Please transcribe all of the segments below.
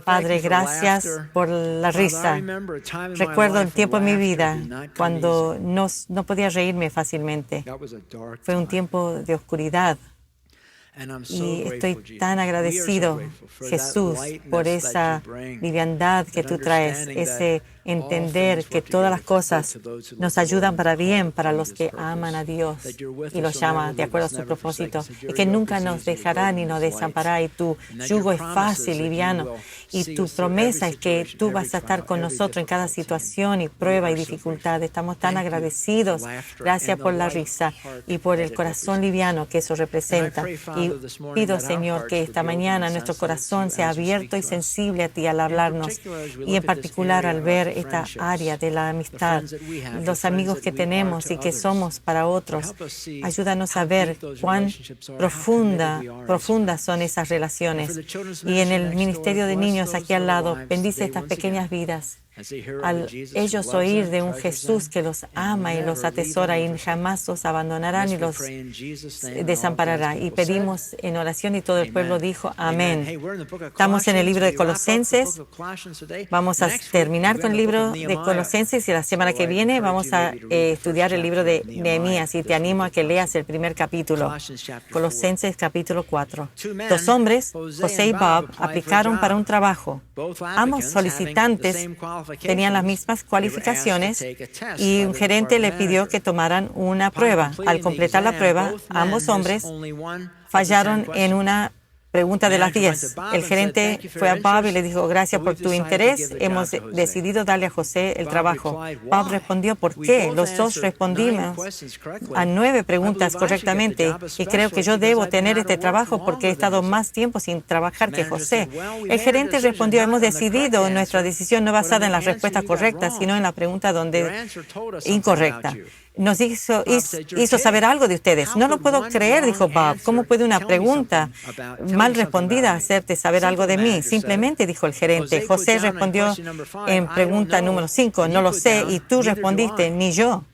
Padre, gracias por la risa. Recuerdo un tiempo en mi vida cuando no podía reírme fácilmente. Fue un tiempo de oscuridad. Y estoy tan agradecido, Jesús, por esa liviandad que tú traes, ese entender que todas las cosas nos ayudan para bien para los que aman a Dios y los llama de acuerdo a su propósito, y que nunca nos dejará ni nos desamparará, y tu yugo es fácil, liviano, y tu promesa es que tú vas a estar con nosotros en cada situación y prueba y dificultad. Estamos tan agradecidos. Gracias por la risa y por el corazón liviano que eso representa. Y pido, Señor, que esta mañana nuestro corazón sea abierto y sensible a ti al hablarnos, y en particular al ver esta área de la amistad, los amigos que tenemos y que somos para otros. Ayúdanos a ver cuán profundas son esas relaciones. Y en el Ministerio de Niños aquí al lado, bendice estas pequeñas vidas. Al ellos oír de un Jesús que los ama y los atesora y jamás los abandonará ni los desamparará. Y pedimos en oración, y todo el pueblo dijo amén. Estamos en el libro de Colosenses. Vamos a terminar con el libro de Colosenses, y la semana que viene vamos a estudiar el libro de Nehemías, y te animo a que leas el primer capítulo. Colosenses capítulo 4. Dos hombres, José y Bob, aplicaron para un trabajo. Ambos solicitantes tenían las mismas cualificaciones, y un gerente le pidió que tomaran una prueba. Al completar la prueba, ambos hombres fallaron en una pregunta de las 10. El gerente fue a Bob y le dijo: gracias por tu interés, hemos decidido darle a José el trabajo. Bob respondió: ¿por qué? Los dos respondimos a 9 preguntas correctamente, y creo que yo debo tener este trabajo porque he estado más tiempo sin trabajar que José. El gerente respondió: hemos decidido nuestra decisión no basada en las respuestas correctas, sino en la pregunta incorrecta. Nos hizo saber algo de ustedes. No lo puedo creer, dijo Bob. ¿Cómo puede una pregunta mal respondida hacerte saber algo de mí? Simplemente, dijo el gerente. José respondió en pregunta número 5, no lo sé, y tú respondiste, ni yo.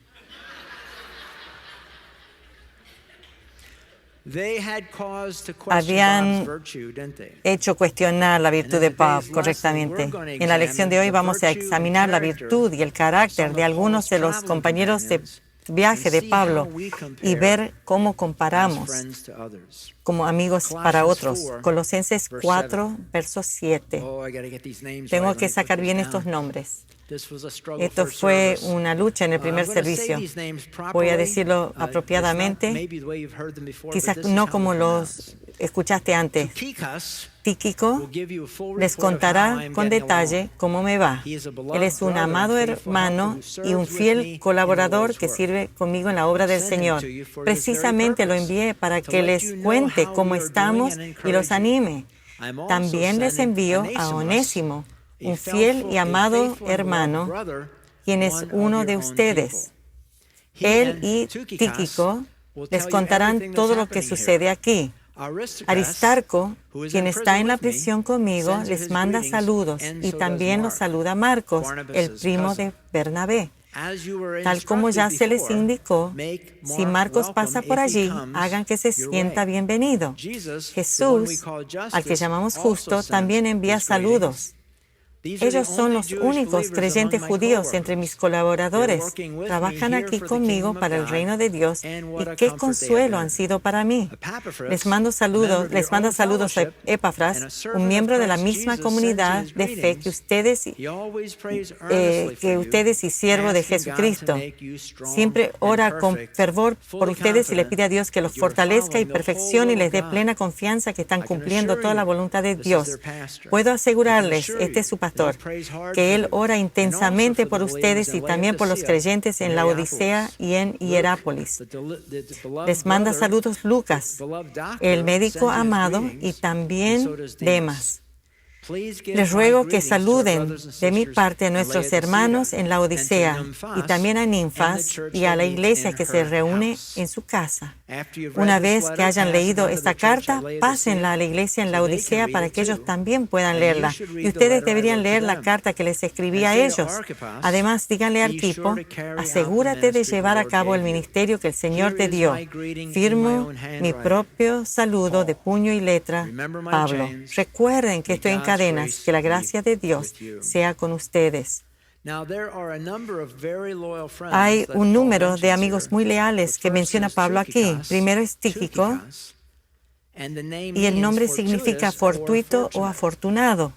Habían hecho cuestionar la virtud de Bob correctamente. En la lección de hoy vamos a examinar la virtud y el carácter de algunos de los compañeros de viaje de Pablo y ver cómo comparamos como amigos para otros. Colosenses 4, verso 7. Tengo que sacar bien estos nombres. Esto fue una lucha en el primer servicio. Voy a decirlo apropiadamente, quizás no como los escuchaste antes. Tíquico les contará con detalle cómo me va. Él es un amado hermano y un fiel colaborador que sirve conmigo en la obra del Señor. Precisamente lo envié para que les cuente cómo estamos y los anime. También les envío a Onésimo, un fiel y amado hermano, quien es uno de ustedes. Él y Tíquico les contarán todo lo que sucede aquí. Aristarco, quien está en la prisión conmigo, les manda saludos, y también los saluda Marcos, el primo de Bernabé. Tal como ya se les indicó, si Marcos pasa por allí, hagan que se sienta bienvenido. Jesús, al que llamamos Justo, también envía saludos. Ellos son los únicos creyentes judíos entre mis colaboradores. Trabajan aquí conmigo para el reino de Dios, y qué consuelo han sido para mí. Les manda saludos a Epafras, un miembro de la misma comunidad de fe que ustedes y siervo de Jesucristo. Siempre ora con fervor por ustedes y le pide a Dios que los fortalezca y perfeccione y les dé plena confianza que están cumpliendo toda la voluntad de Dios. Puedo asegurarles, este es su pastor, que él ora intensamente por ustedes y también por los creyentes en Laodicea y en Hierápolis. Les manda saludos Lucas, el médico amado, y también Demas. Les ruego que saluden de mi parte a nuestros hermanos en la Odisea, y también a Ninfas y a la iglesia que se reúne en su casa. Una vez que hayan leído esta carta, pásenla a la iglesia en la Odisea para que ellos también puedan leerla. Y ustedes deberían leer la carta que les escribí a ellos. Además, díganle a Arquipo: asegúrate de llevar a cabo el ministerio que el Señor te dio. Firmo mi propio saludo de puño y letra, Pablo. Recuerden que estoy encargado cadenas. Que la gracia de Dios sea con ustedes. Hay un número de amigos muy leales que menciona Pablo aquí. Primero es Tíquico, y el nombre significa fortuito o afortunado.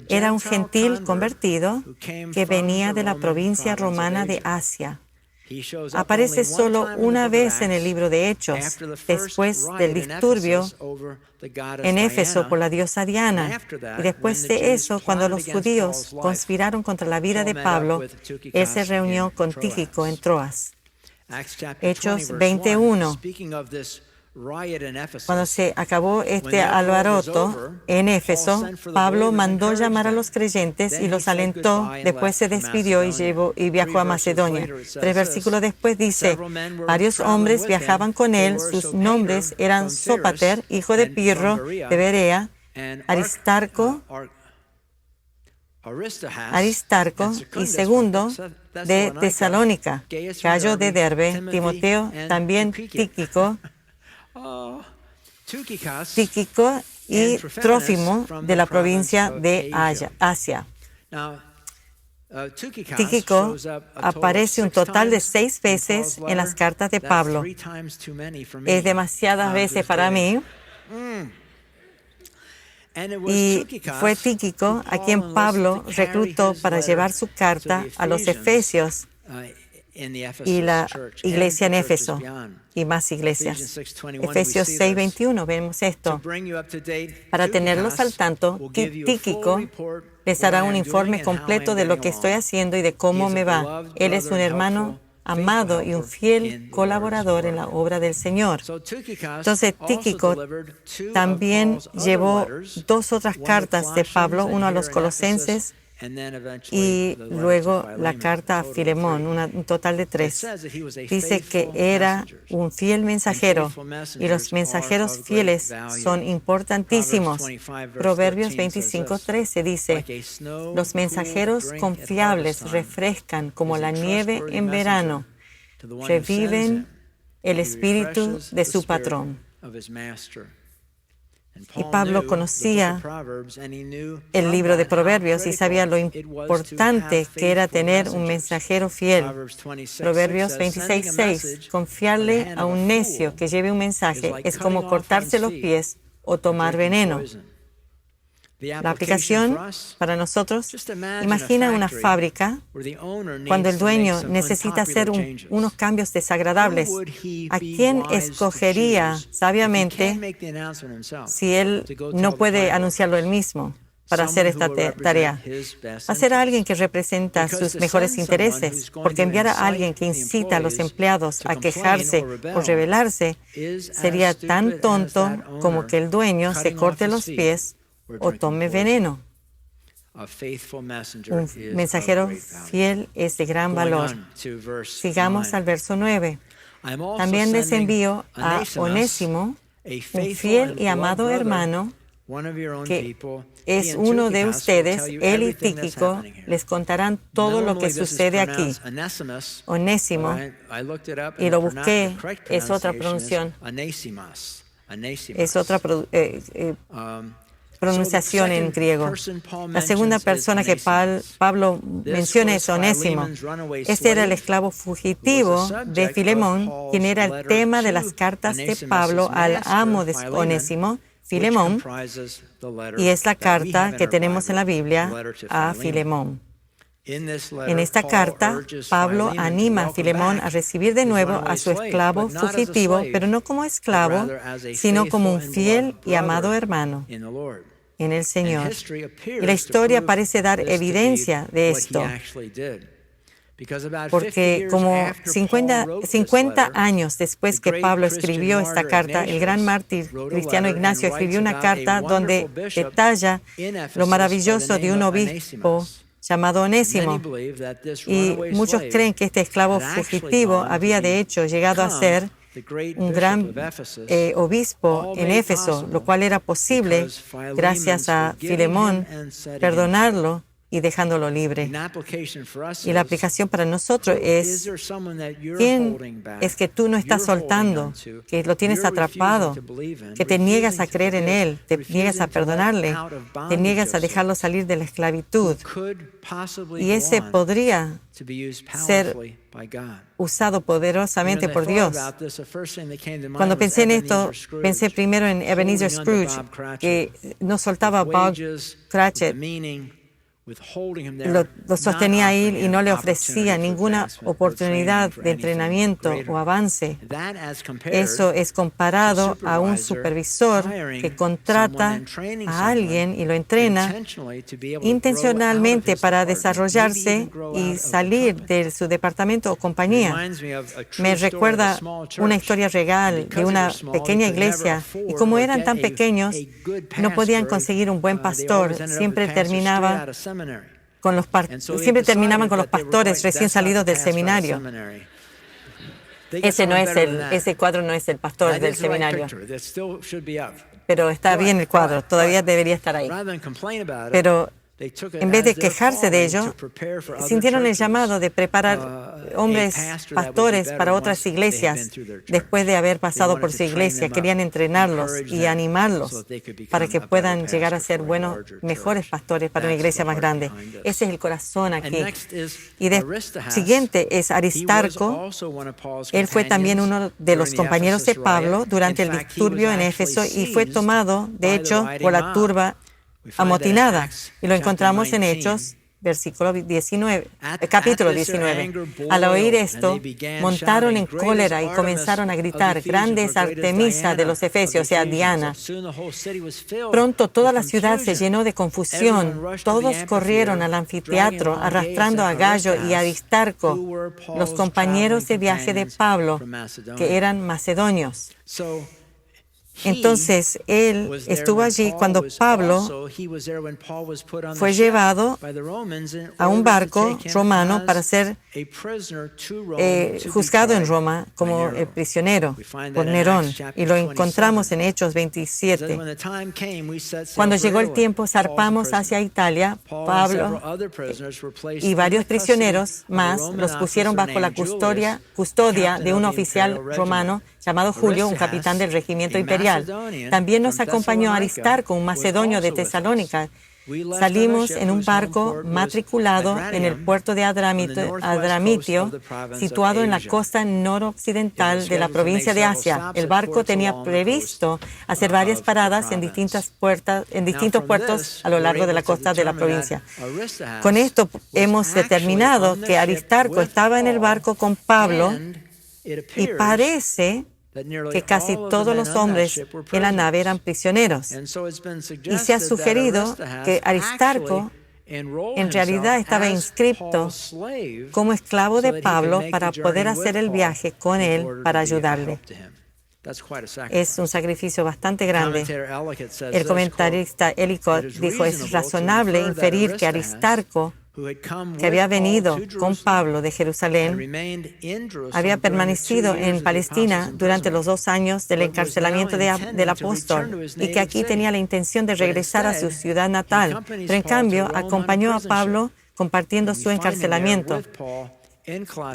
Era un gentil convertido que venía de la provincia romana de Asia. Aparece solo una vez en el libro de Hechos, después del disturbio en Éfeso por la diosa Diana. Y después de eso, cuando los judíos conspiraron contra la vida de Pablo, él se reunió con Tíquico en Troas. Hechos 21. Cuando se acabó este alboroto en Éfeso, Pablo mandó llamar a los creyentes y los alentó. Después se despidió y viajó a Macedonia. 3 versículos después dice, varios hombres viajaban con él. Sus nombres eran Sópater, hijo de Pirro, de Berea, Aristarco y Segundo de Tesalónica, Gayo de Derbe, Timoteo, también Tíquico y Trófimo de la provincia de Asia. Tíquico aparece un total de 6 veces en las cartas de Pablo. Es demasiadas veces para mí. Y fue Tíquico a quien Pablo reclutó para llevar su carta a los Efesios y la iglesia en Éfeso y más iglesias. Efesios 6:21, vemos esto. Para tenerlos al tanto, Tíquico les hará un informe completo de lo que estoy haciendo y de cómo me va. Él es un hermano amado y un fiel colaborador en la obra del Señor. Entonces, Tíquico también llevó 2 otras cartas de Pablo, uno a los Colosenses y luego la carta a Filemón, un total de 3. Dice que era un fiel mensajero y los mensajeros fieles son importantísimos. Proverbios 25:13 dice, los mensajeros confiables refrescan como la nieve en verano, reviven el espíritu de su patrón. Y Pablo conocía el libro de Proverbios y sabía lo importante que era tener un mensajero fiel. Proverbios 26:6. Confiarle a un necio que lleve un mensaje es como cortarse los pies o tomar veneno. La aplicación para nosotros, imagina una fábrica cuando el dueño necesita hacer unos cambios desagradables. ¿A quién escogería sabiamente si él no puede anunciarlo él mismo para hacer esta tarea? Va a ser alguien que representa sus mejores intereses, porque enviar a alguien que incita a los empleados a quejarse o rebelarse sería tan tonto como que el dueño se corte los pies o tome veneno. Un mensajero fiel es de gran valor. Sigamos al verso 9. También les envío a Onésimo, un fiel y amado hermano, que es uno de ustedes. Él y Tíquico les contarán todo lo que sucede aquí. Onésimo, y lo busqué, es otra pronunciación. Es otra pronunciación en griego. La segunda persona que Pablo menciona es Onésimo. Este era el esclavo fugitivo de Filemón, quien era el tema de las cartas de Pablo al amo de Onésimo, Filemón, y es la carta que tenemos en la Biblia a Filemón. En esta carta, Pablo anima a Filemón a recibir de nuevo a su esclavo fugitivo, pero no como esclavo, sino como un fiel y amado hermano en el Señor. Y la historia parece dar evidencia de esto, porque como 50 años después que Pablo escribió esta carta, el gran mártir cristiano Ignacio escribió una carta donde detalla lo maravilloso de un obispo llamado Onésimo. Y muchos creen que este esclavo fugitivo había de hecho llegado a ser un gran obispo en Éfeso, lo cual era posible gracias a Filemón perdonarlo y dejándolo libre. Y la aplicación para nosotros es, ¿quién es que tú no estás soltando, que lo tienes atrapado, que te niegas a creer en Él, te niegas a perdonarle, te niegas a dejarlo salir de la esclavitud? Y ese podría ser usado poderosamente por Dios. Cuando pensé en esto, pensé primero en Ebenezer Scrooge, que no soltaba a Bob Cratchit, lo sostenía ahí y no le ofrecía ninguna oportunidad de entrenamiento o avance. Eso es comparado a un supervisor que contrata a alguien y lo entrena intencionalmente para desarrollarse y salir de su departamento o compañía. Me recuerda una historia real de una pequeña iglesia, y como eran tan pequeños, no podían conseguir un buen pastor. Siempre terminaban con los pastores recién salidos del seminario. Ese cuadro no es el pastor del seminario, pero está bien el cuadro, todavía debería estar ahí. Pero en vez de quejarse de ello, sintieron el llamado de preparar hombres pastores para otras iglesias. Después de haber pasado por su iglesia, querían entrenarlos y animarlos para que puedan llegar a ser mejores pastores para una iglesia más grande. Ese es el corazón aquí. Y siguiente es Aristarco. Él fue también uno de los compañeros de Pablo durante el disturbio en Éfeso y fue tomado, de hecho, por la turba amotinada, y lo encontramos en Hechos, capítulo 19. Al oír esto, montaron en cólera y comenzaron a gritar: grande es Artemisa de los Efesios, o sea, Diana. Pronto toda la ciudad se llenó de confusión. Todos corrieron al anfiteatro arrastrando a Gayo y Aristarco, los compañeros de viaje de Pablo, que eran macedonios. Entonces, él estuvo allí cuando Pablo fue llevado a un barco romano para ser juzgado en Roma como el prisionero por Nerón. Y lo encontramos en Hechos 27. Cuando llegó el tiempo, zarpamos hacia Italia. Pablo y varios prisioneros más los pusieron bajo la custodia de un oficial romano llamado Julio, un capitán del regimiento imperial. También nos acompañó Aristarco, un macedonio de Tesalónica. Salimos en un barco matriculado en el puerto de Adramitio, situado en la costa noroccidental de la provincia de Asia. El barco tenía previsto hacer varias paradas en distintos puertos a lo largo de la costa de la provincia. Con esto hemos determinado que Aristarco estaba en el barco con Pablo, y parece que casi todos los hombres en la nave eran prisioneros. Y se ha sugerido que Aristarco en realidad estaba inscrito como esclavo de Pablo para poder hacer el viaje con él para ayudarle. Es un sacrificio bastante grande. El comentarista Ellicott dijo: es razonable inferir que Aristarco, que había venido con Pablo de Jerusalén, había permanecido en Palestina durante los 2 años del encarcelamiento del apóstol, y que aquí tenía la intención de regresar a su ciudad natal. Pero en cambio, acompañó a Pablo compartiendo su encarcelamiento.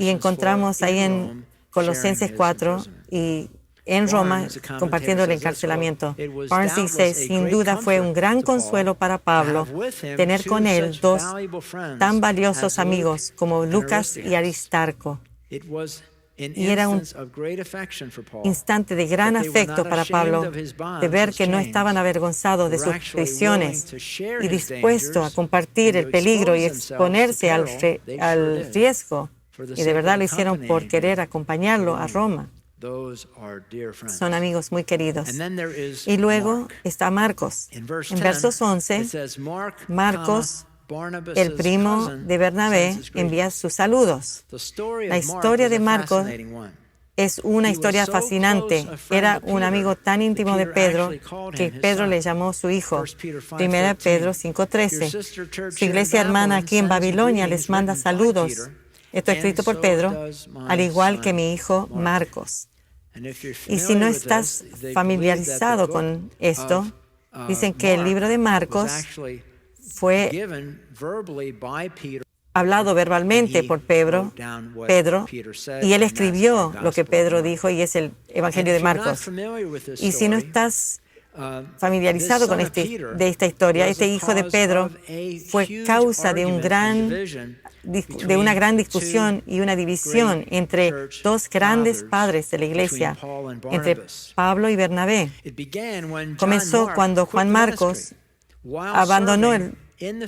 Y encontramos ahí en Colosenses 4 y en Roma compartiendo el encarcelamiento. Barnes dice: sin duda fue un gran consuelo para Pablo tener con él 2 tan valiosos amigos como Lucas y Aristarco. Y era un instante de gran afecto para Pablo de ver que no estaban avergonzados de sus prisiones y dispuestos a compartir el peligro y exponerse al riesgo. Y de verdad lo hicieron por querer acompañarlo a Roma. Son amigos muy queridos. Y luego está Marcos. En versos 11, Marcos, el primo de Bernabé, envía sus saludos. La historia de Marcos es una historia fascinante. Era un amigo tan íntimo de Pedro que Pedro le llamó su hijo. 1 Pedro 5:13. Su iglesia hermana aquí en Babilonia les manda saludos. Esto es escrito por Pedro, al igual que mi hijo Marcos. Y si no estás familiarizado con esto, dicen que el libro de Marcos fue hablado verbalmente por Pedro, y él escribió lo que Pedro dijo, y es el Evangelio de Marcos. Y si no estás familiarizado con esta historia, este hijo de Pedro fue causa de una gran discusión y una división entre dos grandes padres de la iglesia, entre Pablo y Bernabé. Comenzó cuando Juan Marcos abandonó el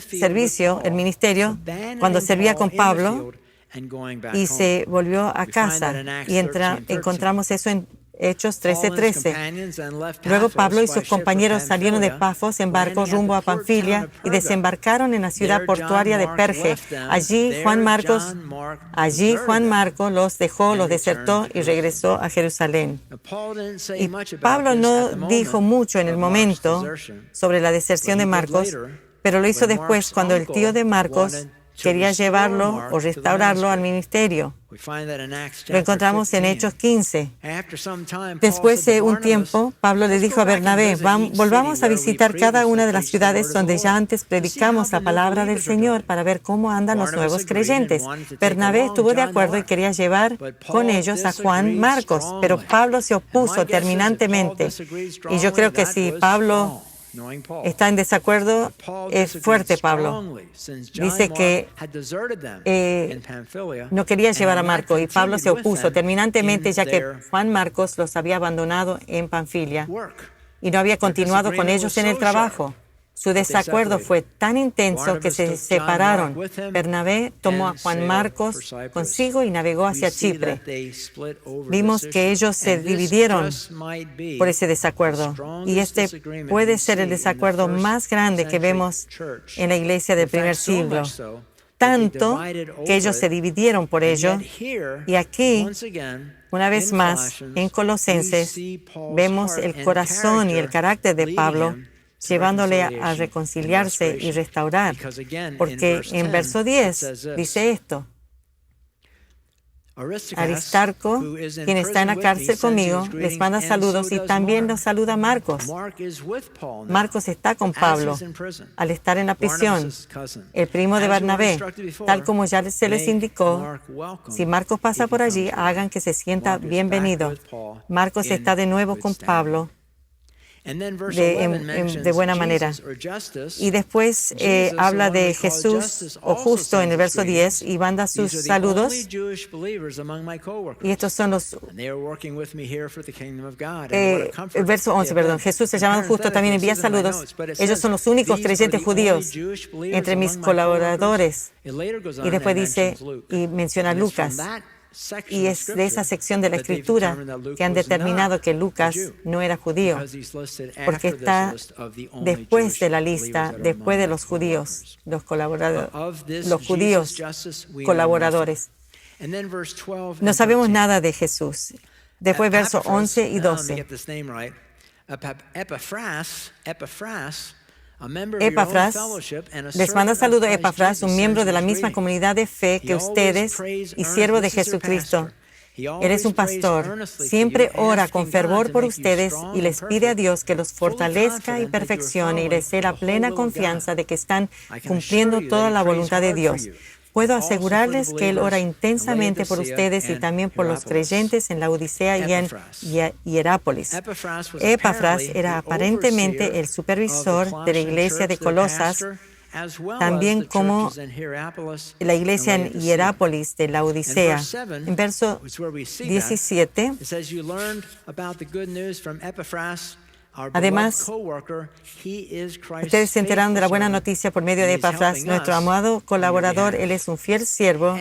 servicio, el ministerio, cuando servía con Pablo y se volvió a casa. Y encontramos eso en Hechos 13:13. Luego Pablo y sus compañeros salieron de Pafos en barco rumbo a Panfilia y desembarcaron en la ciudad portuaria de Perge. Allí Juan Marcos los dejó, los desertó y regresó a Jerusalén. Y Pablo no dijo mucho en el momento sobre la deserción de Marcos, pero lo hizo después cuando el tío de Marcos quería llevarlo o restaurarlo al ministerio. Lo encontramos en Hechos 15. Después de un tiempo, Pablo le dijo a Bernabé, volvamos a visitar cada una de las ciudades donde ya antes predicamos la palabra del Señor para ver cómo andan los nuevos creyentes. Bernabé estuvo de acuerdo y quería llevar con ellos a Juan Marcos, pero Pablo se opuso terminantemente. Y yo creo que si Pablo está en desacuerdo, es fuerte Pablo. Dice que no quería llevar a Marcos y Pablo se opuso terminantemente, ya que Juan Marcos los había abandonado en Panfilia y no había continuado con ellos en el trabajo. Su desacuerdo fue tan intenso que se separaron. Bernabé tomó a Juan Marcos consigo y navegó hacia Chipre. Vimos que ellos se dividieron por ese desacuerdo. Y este puede ser el desacuerdo más grande que vemos en la iglesia del primer siglo. Tanto que ellos se dividieron por ello. Y aquí, una vez más, en Colosenses, vemos el corazón y el carácter de Pablo, llevándole a reconciliarse y restaurar. Porque en verso 10 dice esto: Aristarco, quien está en la cárcel conmigo, les manda saludos y también los saluda Marcos. Marcos está con Pablo al estar en la prisión, el primo de Bernabé. Tal como ya se les indicó, si Marcos pasa por allí, hagan que se sienta bienvenido. Marcos está de nuevo con Pablo de buena manera. Y después habla de Jesús, o justo en el verso 10, y manda sus saludos. Y estos son los... el verso 11, perdón. Jesús, se llama justo, también envía saludos. Ellos son los únicos creyentes judíos entre mis colaboradores. Y después dice, y menciona a Lucas. Y es de esa sección de la Escritura que han determinado que Lucas no era judío, porque está después de la lista, después de los judíos, los judíos colaboradores. No sabemos nada de Jesús. Después versos 11 y 12. Epafras, les manda saludo a Epafras, un miembro de la misma comunidad de fe que ustedes y siervo de Jesucristo. Él es un pastor, siempre ora con fervor por ustedes y les pide a Dios que los fortalezca y perfeccione y les dé la plena confianza de que están cumpliendo toda la voluntad de Dios. Puedo asegurarles que Él ora intensamente por ustedes y también por los creyentes en la Odisea y en Hierápolis. Epafras era aparentemente el supervisor de la iglesia de Colosas, también como la iglesia en Hierápolis de la Odisea. En verso 17, además, ustedes se enteraron de la buena noticia por medio de Epafras, nuestro amado colaborador. Él es un fiel siervo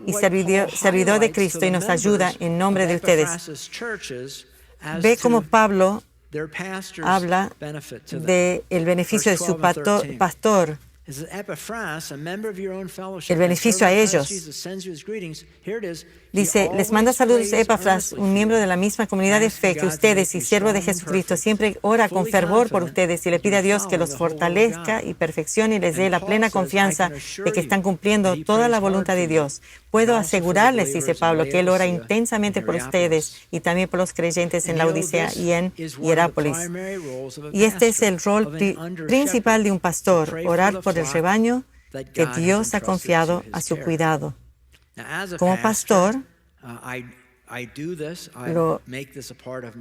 y servidor de Cristo y nos ayuda en nombre de ustedes. Ve cómo Pablo habla del beneficio de su pastor, el beneficio a ellos. Dice, les manda saludos Epafras, un miembro de la misma comunidad de fe que ustedes y siervo de Jesucristo. Siempre ora con fervor por ustedes y le pide a Dios que los fortalezca y perfeccione y les dé la plena confianza de que están cumpliendo toda la voluntad de Dios. Puedo asegurarles, dice Pablo, que Él ora intensamente por ustedes y también por los creyentes en la Odisea y en Hierápolis. Y este es el rol principal de un pastor, orar por el rebaño que Dios ha confiado a su cuidado. Como pastor, lo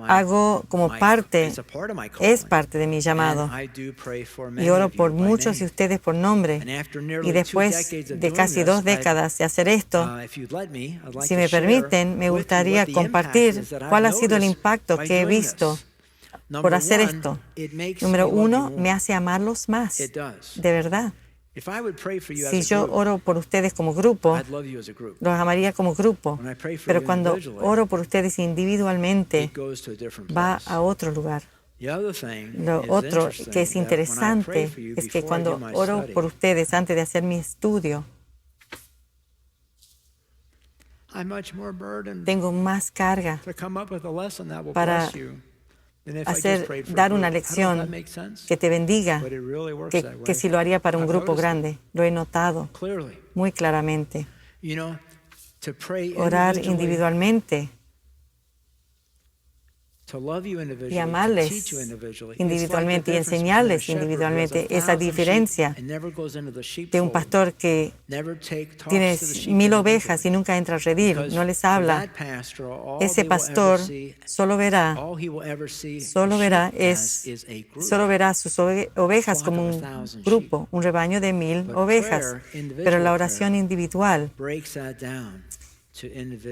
hago como parte, es parte de mi llamado. Y oro por muchos de ustedes por nombre. Y después de casi 2 décadas de hacer esto, si me permiten, me gustaría compartir cuál ha sido el impacto que he visto por hacer esto. Número 1, me hace amarlos más, de verdad. Si yo oro por ustedes como grupo, los amaría como grupo, pero cuando oro por ustedes individualmente, va a otro lugar. Lo otro que es interesante es que cuando oro por ustedes antes de hacer mi estudio, tengo más carga para dar una lección que te bendiga que si lo haría para un grupo grande. Lo he notado muy claramente. Orar individualmente y amarles individualmente y enseñarles individualmente. Esa diferencia de un pastor que tiene 1000 ovejas y nunca entra al redil, no les habla. Ese pastor solo verá sus ovejas como un grupo, un rebaño de 1000 ovejas. Pero la oración individual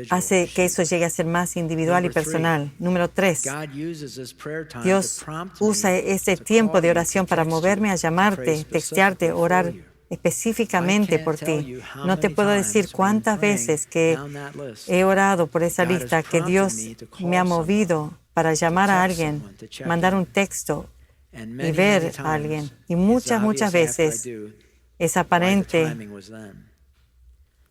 hace que eso llegue a ser más individual y personal. Número 3, Dios usa ese tiempo de oración para moverme a llamarte, textearte, orar específicamente por ti. No te puedo decir cuántas veces que he orado por esa lista, que Dios me ha movido para llamar a alguien, mandar un texto y ver a alguien. Y muchas veces es aparente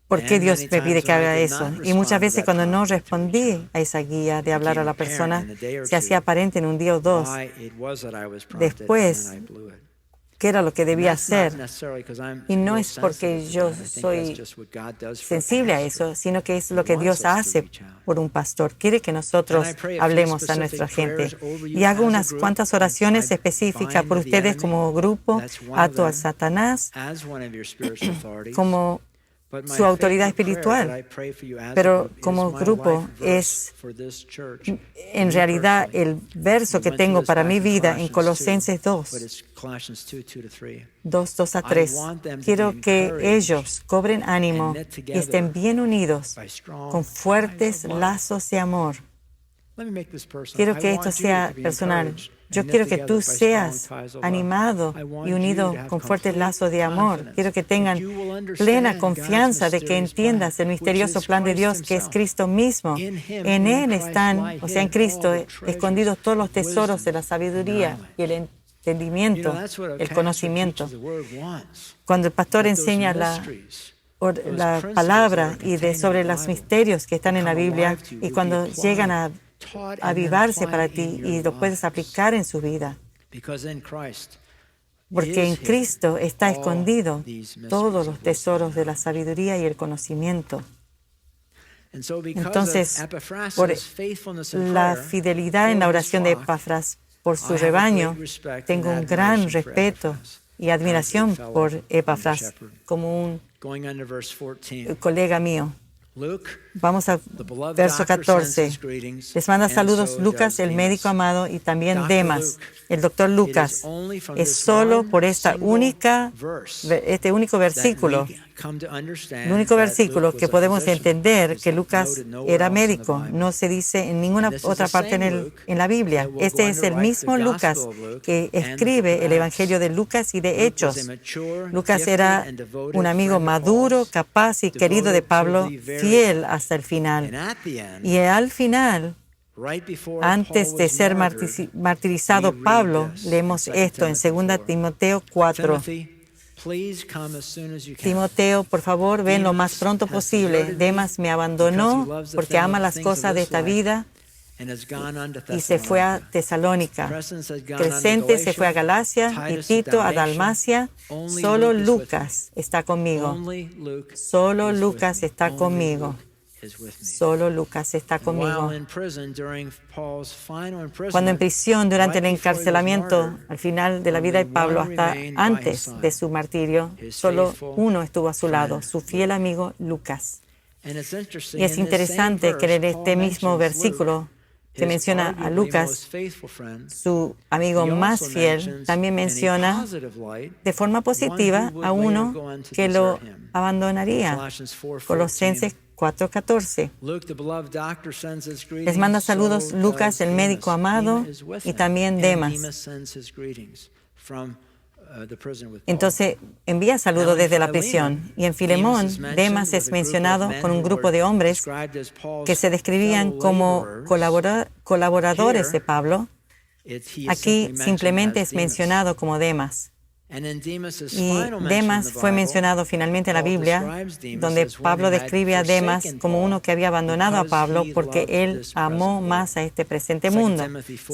¿por qué Dios me pide que haga eso? Y muchas veces cuando no respondí a esa guía de hablar a la persona, se hacía aparente en un día o 2. Después, ¿qué era lo que debía hacer? Y no es porque yo soy sensible a eso, sino que es lo que Dios hace por un pastor. Quiere que nosotros hablemos a nuestra gente. Y hago unas cuantas oraciones específicas por ustedes como grupo, ato a Satanás, como su autoridad espiritual, pero como grupo es en realidad el verso que tengo para mi vida en Colosenses 2:2-3. Quiero que ellos cobren ánimo y estén bien unidos con fuertes lazos de amor. Quiero que esto sea personal. Yo quiero que tú seas animado y unido con fuertes lazos de amor. Quiero que tengan plena confianza de que entiendas el misterioso plan de Dios que es Cristo mismo. En Él están, o sea, en Cristo, escondidos todos los tesoros de la sabiduría y el entendimiento, el conocimiento. Cuando el pastor enseña la palabra y sobre los misterios que están en la Biblia, y cuando llegan a avivarse para ti y lo puedes aplicar en su vida. Porque en Cristo está escondido todos los tesoros de la sabiduría y el conocimiento. Entonces, por la fidelidad en la oración de Epafras por su rebaño, tengo un gran respeto y admiración por Epafras como un colega mío. Vamos al verso 14. Les manda saludos Lucas, el médico amado, y también Demas, el doctor Lucas. Es solo por este único versículo, el único versículo que podemos entender que Lucas era médico. No se dice en ninguna otra parte en la Biblia. Este es el mismo Lucas que escribe el Evangelio de Lucas y de Hechos. Lucas era un amigo maduro, capaz y querido de Pablo, fiel hasta el final. Y al final, antes de ser martirizado Pablo, leemos esto en 2 Timoteo 4. Timoteo, por favor, ven lo más pronto posible. Demas me abandonó porque ama las cosas de esta vida y se fue a Tesalónica. Crescente se fue a Galacia y Tito a Dalmacia. Solo Lucas está conmigo. Solo Lucas está conmigo. Solo Lucas está conmigo. Cuando en prisión, durante el encarcelamiento, al final de la vida de Pablo, hasta antes de su martirio, solo uno estuvo a su lado, su fiel amigo Lucas. Y es interesante que en este mismo versículo se menciona a Lucas, su amigo más fiel, también menciona de forma positiva a uno que lo abandonaría. Colosenses 4:14. Les manda saludos Lucas, el médico amado, y también Demas. Entonces, envía saludos desde la prisión. Y en Filemón, Demas es mencionado con un grupo de hombres que se describían como colaboradores de Pablo. Aquí simplemente es mencionado como Demas. Y Demas fue mencionado finalmente en la Biblia, donde Pablo describe a Demas como uno que había abandonado a Pablo porque él amó más a este presente mundo.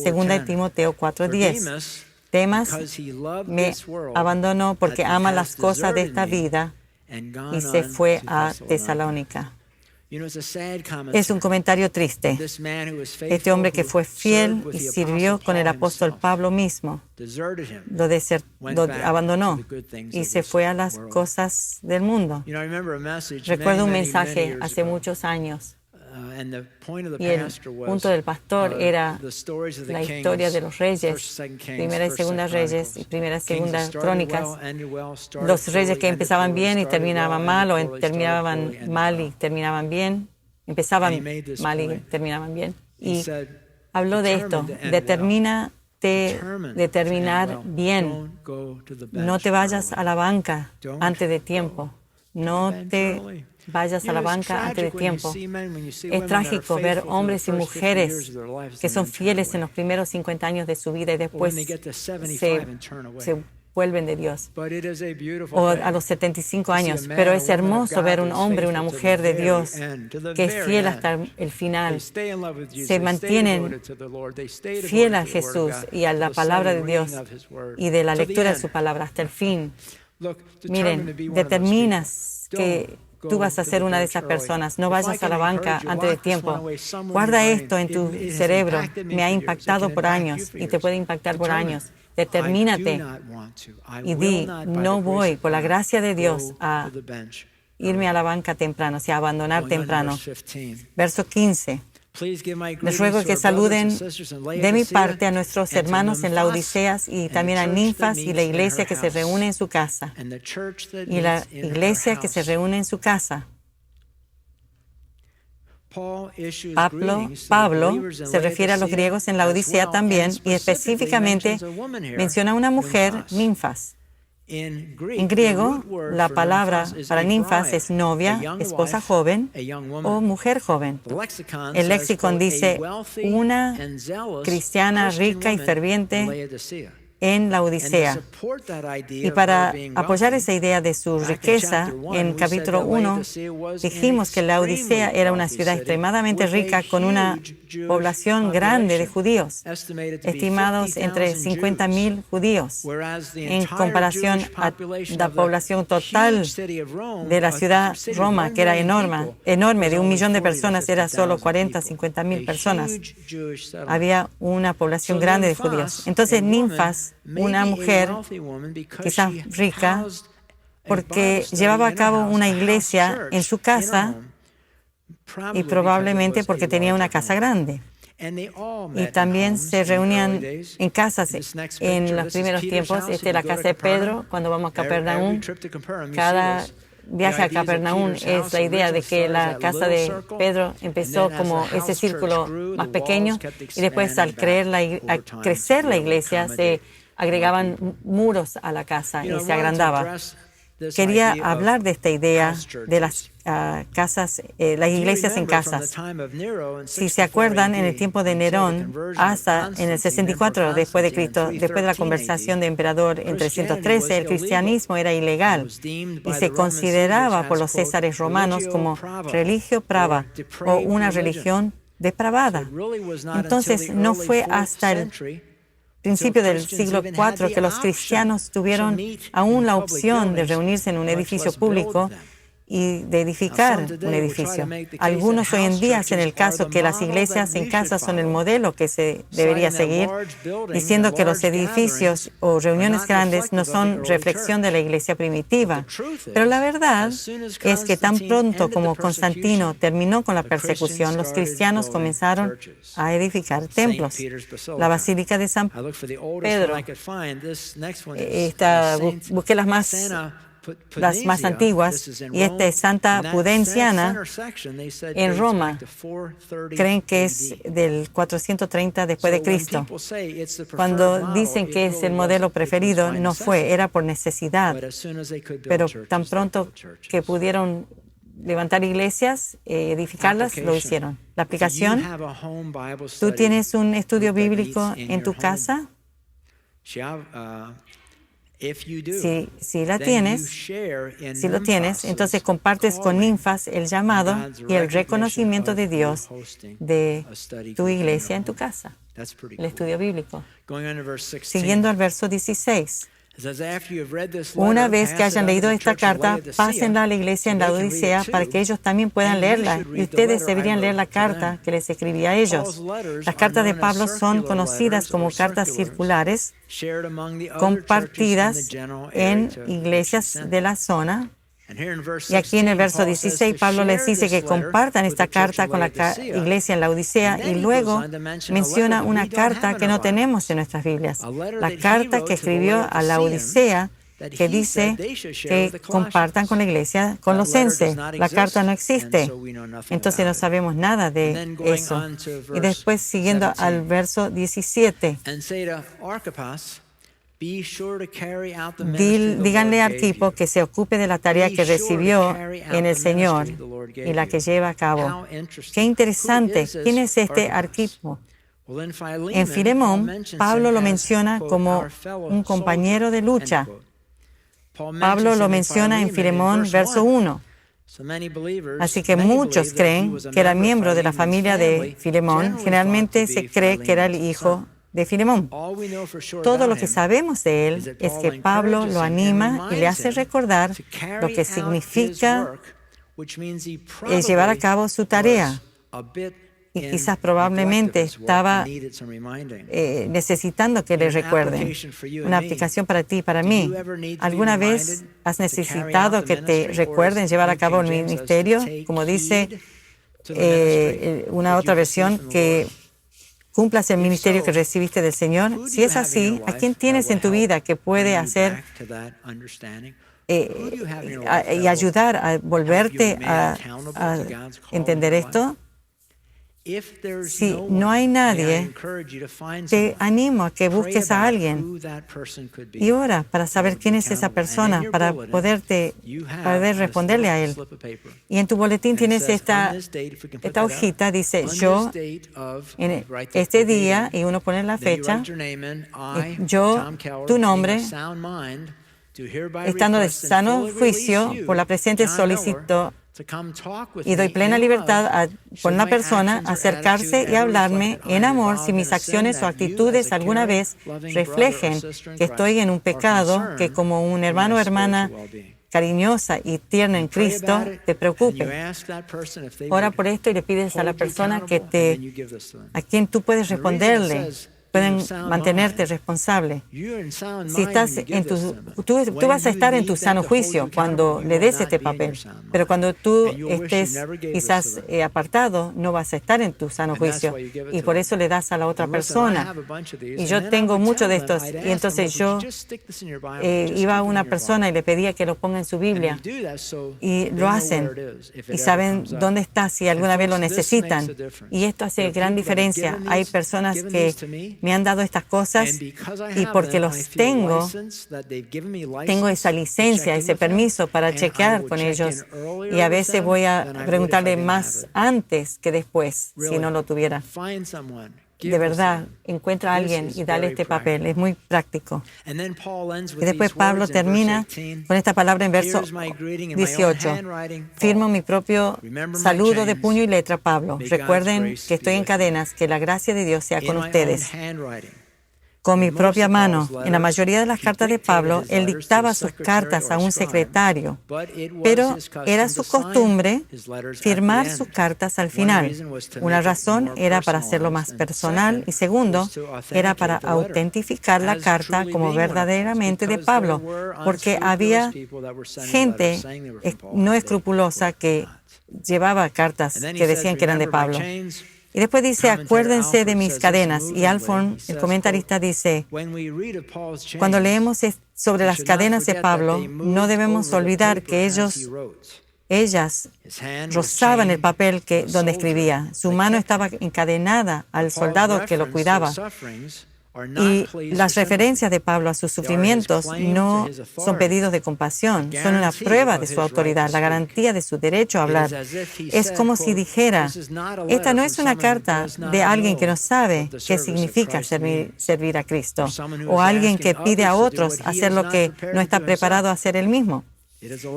Segunda de Timoteo 4:10. Demas me abandonó porque ama las cosas de esta vida y se fue a Tesalónica. Es un comentario triste. Este hombre que fue fiel y sirvió con el apóstol Pablo mismo, lo abandonó y se fue a las cosas del mundo. Recuerdo un mensaje hace muchos años. Y el punto del pastor era la historia de los reyes, Primera y Segunda Reyes y Primera y Segunda Crónicas. Los reyes que empezaban bien y terminaban mal, o terminaban mal y terminaban bien. Empezaban mal y terminaban bien. Y habló de esto: determinar bien. No te vayas a la banca antes de tiempo. No te vayas a la banca antes de tiempo. Es trágico ver hombres y mujeres que son fieles en los primeros 50 años de su vida y después se vuelven de Dios, o a los 75 años. Pero es hermoso ver un hombre, una mujer de Dios que es fiel hasta el final. Se mantienen fiel a Jesús y a la palabra de Dios y de la lectura de su palabra hasta el fin. Miren, determinas que tú vas a ser una de esas personas. No vayas a la banca antes de tiempo. Guarda esto en tu cerebro. Me ha impactado por años y te puede impactar por años. Determínate y di: no voy, por la gracia de Dios, a irme a la banca temprano, o sea, a abandonar temprano. Verso 15. Les ruego que saluden de mi parte a nuestros hermanos en Laodiceas y también a Ninfas y la iglesia que se reúne en su casa. Y la iglesia que se reúne en su casa. Pablo se refiere a los griegos en Laodicea también, y específicamente menciona a una mujer, Ninfas. En griego, la palabra para ninfas es novia, esposa joven o mujer joven. El léxico dice una cristiana rica y ferviente en la Odisea. Y para apoyar esa idea de su riqueza, en capítulo 1 dijimos que la Odisea era una ciudad extremadamente rica con una población grande de judíos, estimados entre 50,000 judíos, en comparación a la población total de la ciudad Roma, que era enorme, de 1,000,000 de personas, era solo 40, 50,000 personas. Había una población grande de judíos. Entonces, Ninfas, una mujer quizás rica, porque llevaba a cabo una iglesia en su casa y probablemente porque tenía una casa grande. Y también se reunían en casas en los primeros tiempos. Esta es la casa de Pedro cuando vamos a Capernaum. Cada viaje a Capernaum es la idea de que la casa de Pedro empezó como ese círculo más pequeño y después al crecer la iglesia se agregaban muros a la casa y se agrandaba. Quería hablar de esta idea de las casas, las iglesias en casas. Si se acuerdan, en el tiempo de Nerón, hasta en el 64 después de Cristo, después de la conversación de emperador en 313, el cristianismo era ilegal y se consideraba por los césares romanos como religio prava o una religión depravada. Entonces, no fue hasta el principio del siglo IV que los cristianos tuvieron aún la opción de reunirse en un edificio público y de edificar un edificio. Algunos hoy en día hacen el caso que las iglesias en casa son el modelo que se debería seguir, diciendo que los edificios o reuniones grandes no son reflexión de la iglesia primitiva. Pero la verdad es que tan pronto como Constantino terminó con la persecución, los cristianos comenzaron a edificar templos. La Basílica de San Pedro, busqué las más antiguas, y esta es Santa Pudenciana en Roma. Creen que es del 430 después de Cristo. Cuando dicen que es el modelo preferido, no fue, era por necesidad. Pero tan pronto que pudieron levantar iglesias, edificarlas, lo hicieron. La aplicación: ¿tú tienes un estudio bíblico en tu casa? Si lo tienes, entonces compartes con ninfas el llamado y el reconocimiento de Dios de tu iglesia en tu casa, el estudio bíblico. Siguiendo al verso 16. Una vez que hayan leído esta carta, pásenla a la iglesia en la Odisea para que ellos también puedan leerla, y ustedes deberían leer la carta que les escribí a ellos. Las cartas de Pablo son conocidas como cartas circulares, compartidas en iglesias de la zona. Y aquí en el verso 16, Pablo les dice que compartan esta carta con la iglesia en la Odisea, y luego menciona una carta que no tenemos en nuestras Biblias, la carta que escribió a la Odisea, que dice que compartan con la iglesia colosense. La carta no existe, entonces no sabemos nada de eso. Y después, siguiendo al verso 17, díganle a Arquipo que se ocupe de la tarea que recibió en el Señor y la que lleva a cabo. Qué interesante. ¿Quién es este Arquipo? En Filemón, Pablo lo menciona como un compañero de lucha. Pablo lo menciona en Filemón, verso 1. Así que muchos creen que era miembro de la familia de Filemón. Generalmente se cree que era el hijo de Filemón. Todo lo que sabemos de él es que Pablo lo anima y le hace recordar lo que significa llevar a cabo su tarea. Y quizás probablemente estaba necesitando que le recuerden. Una aplicación para ti y para mí. ¿Alguna vez has necesitado que te recuerden llevar a cabo el ministerio? Como dice una otra versión, que cumplas el ministerio que recibiste del Señor. Si es así, ¿a quién tienes en tu vida que puede hacer y ayudar a volverte a entender esto? Si no hay nadie, te animo a que busques a alguien y ora para saber quién es esa persona, para poder responderle a él. Y en tu boletín tienes esta hojita, dice: yo, en este día, y uno pone la fecha, yo, tu nombre, estando de sano juicio, por la presente solicito y doy plena libertad con la persona a acercarse y hablarme en amor si mis acciones o actitudes alguna vez reflejen que estoy en un pecado que, como un hermano o hermana cariñosa y tierna en Cristo, te preocupe. Ora por esto y le pides a la persona a quien tú puedes responderle. Pueden mantenerte responsable. Si estás tú vas a estar en tu sano juicio cuando le des este papel, pero cuando tú estés quizás apartado, no vas a estar en tu sano juicio, y por eso le das a la otra persona. Y yo tengo muchos de estos, y entonces yo iba a una persona y le pedía que lo ponga en su Biblia, y lo hacen, y saben dónde está si alguna vez lo necesitan, y esto hace gran diferencia. Hay personas que me han dado estas cosas, y porque los tengo esa licencia, ese permiso para chequear con ellos, y a veces voy a preguntarle más antes que después si no lo tuviera. De verdad, encuentra a alguien y dale este papel. Es muy práctico. Y después Pablo termina con esta palabra en verso 18. Firmo mi propio saludo de puño y letra, Pablo. Recuerden que estoy en cadenas. Que la gracia de Dios sea con ustedes. con mi propia mano. En la mayoría de las cartas de Pablo, él dictaba sus cartas a un secretario, pero era su costumbre firmar sus cartas al final. Una razón era para hacerlo más personal y segundo, era para autentificar la carta como verdaderamente de Pablo, porque había gente no escrupulosa que llevaba cartas que decían que eran de Pablo. Y después dice, acuérdense de mis cadenas. Y Alford, el comentarista, dice, cuando leemos sobre las cadenas de Pablo, no debemos olvidar que ellas rozaban el papel donde escribía. Su mano estaba encadenada al soldado que lo cuidaba. Y las referencias de Pablo a sus sufrimientos no son pedidos de compasión, son una prueba de su autoridad, la garantía de su derecho a hablar. Es como si dijera, esta no es una carta de alguien que no sabe qué significa servir a Cristo, o alguien que pide a otros hacer lo que no está preparado a hacer él mismo.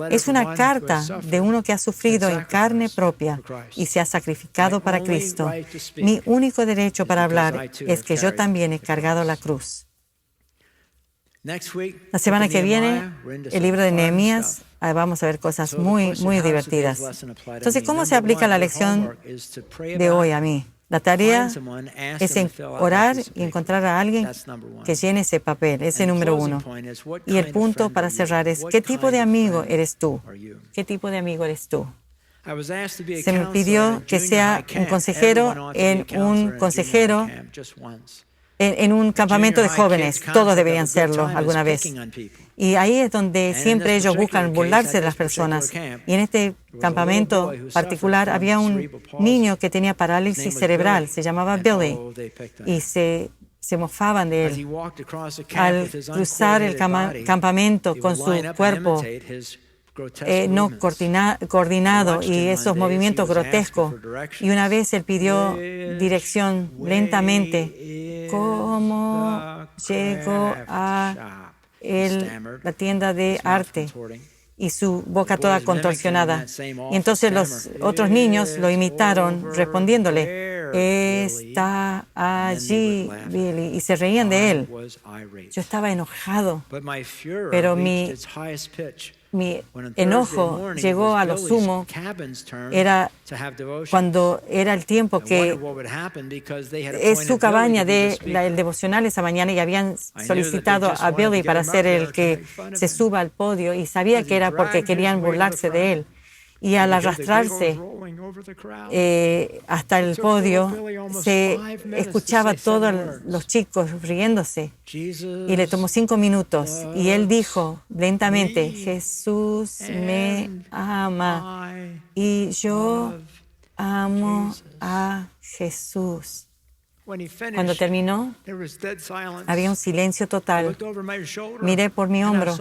Es una carta de uno que ha sufrido en carne propia y se ha sacrificado para Cristo. Mi único derecho para hablar es que yo también he cargado la cruz. La semana que viene, el libro de Nehemías, vamos a ver cosas muy, muy divertidas. Entonces, ¿cómo se aplica la lección de hoy a mí? La tarea es orar y encontrar a alguien que llene ese papel, ese número uno. Y el punto para cerrar es, ¿qué tipo de amigo eres tú? ¿Qué tipo de amigo eres tú? Se me pidió que sea un consejero en un campamento de jóvenes. Todos deberían serlo alguna vez. Y ahí es donde siempre ellos buscan burlarse de las personas. Y en este campamento particular había un niño que tenía parálisis cerebral, se llamaba Billy, y se mofaban de él. Al cruzar el campamento con su cuerpo no coordinado y esos movimientos grotescos. Y una vez él pidió dirección lentamente. ¿Cómo llego a la tienda de arte? Y su boca toda contorsionada. Y entonces los otros niños lo imitaron respondiéndole, está allí, Billy. Y se reían de él. Yo estaba enojado, pero mi enojo llegó a lo sumo, era cuando era el tiempo que es su cabaña el devocional esa mañana y habían solicitado a Billy para ser el que se suba al podio y sabía que era porque querían burlarse de él. Y al arrastrarse hasta el podio, se escuchaba a todos los chicos riéndose. Y le tomó 5 minutos. Y él dijo lentamente, Jesús me ama. Y yo amo a Jesús. Cuando terminó, había un silencio total. Miré por mi hombro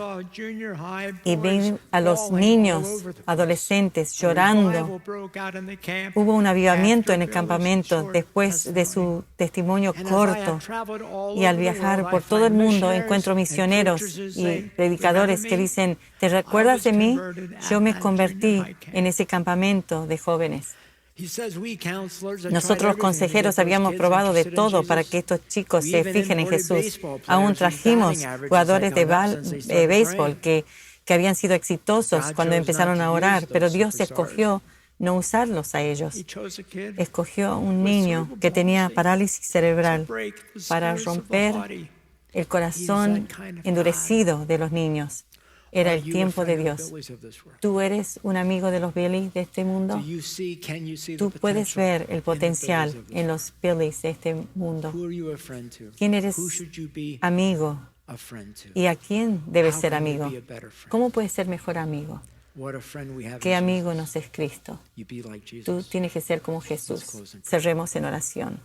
y vi a los niños, adolescentes, llorando. Hubo un avivamiento en el campamento después de su testimonio corto. Y al viajar por todo el mundo encuentro misioneros y predicadores que dicen, ¿te recuerdas de mí? Yo me convertí en ese campamento de jóvenes. Nosotros los consejeros habíamos probado de todo para que estos chicos se fijen en Jesús. Aún trajimos jugadores de béisbol que habían sido exitosos cuando empezaron a orar, pero Dios escogió no usarlos a ellos. Escogió un niño que tenía parálisis cerebral para romper el corazón endurecido de los niños. Era el tiempo de Dios. ¿Tú eres un amigo de los Billys de este mundo? Tú puedes ver el potencial en los Billys de este mundo. ¿Quién eres amigo? ¿Y a quién debes ser amigo? ¿Cómo puedes ser mejor amigo? ¿Qué amigo nos es Cristo? Tú tienes que ser como Jesús. Cerremos en oración.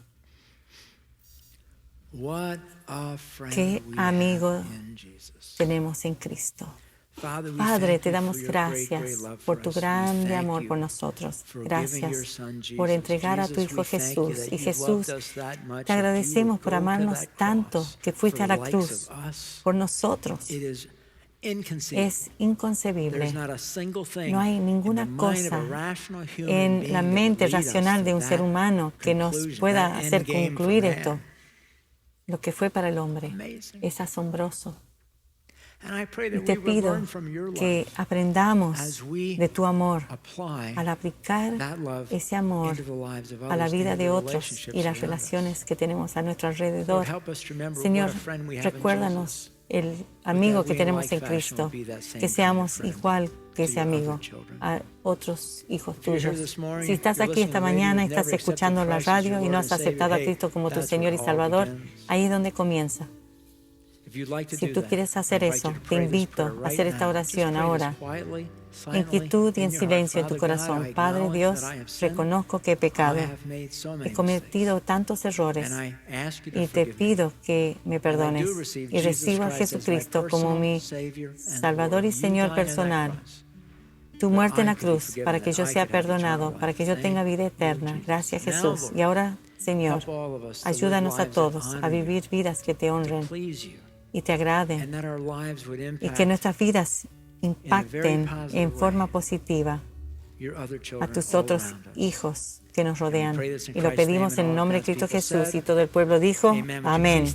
¿Qué amigo tenemos en Cristo? Padre, te damos gracias por tu grande amor por nosotros. Gracias por entregar a tu Hijo Jesús. Y Jesús, te agradecemos por amarnos tanto que fuiste a la cruz por nosotros. Es inconcebible. No hay ninguna cosa en la mente racional de un ser humano que nos pueda hacer concluir esto. Lo que fue para el hombre es asombroso. Y te pido que aprendamos de tu amor al aplicar ese amor a la vida de otros y las relaciones que tenemos a nuestro alrededor. Señor, recuérdanos el amigo que tenemos en Cristo, que seamos igual que ese amigo a otros hijos tuyos. Si estás aquí esta mañana y estás escuchando la radio y no has aceptado a Cristo como tu Señor y Salvador, ahí es donde comienza. Si tú quieres hacer eso, te invito a hacer esta oración ahora, en quietud y en silencio en tu corazón. Padre Dios, reconozco que he pecado, he cometido tantos errores y te pido que me perdones y recibo a Jesucristo como mi Salvador y Señor personal. Tu muerte en la cruz para que yo sea perdonado, para que yo tenga vida eterna. Gracias, Jesús. Y ahora, Señor, ayúdanos a todos a vivir vidas que te honren y te agraden, y que nuestras vidas impacten en forma positiva a tus otros hijos que nos rodean. Y lo pedimos en el nombre de Cristo Jesús, y todo el pueblo dijo, amén.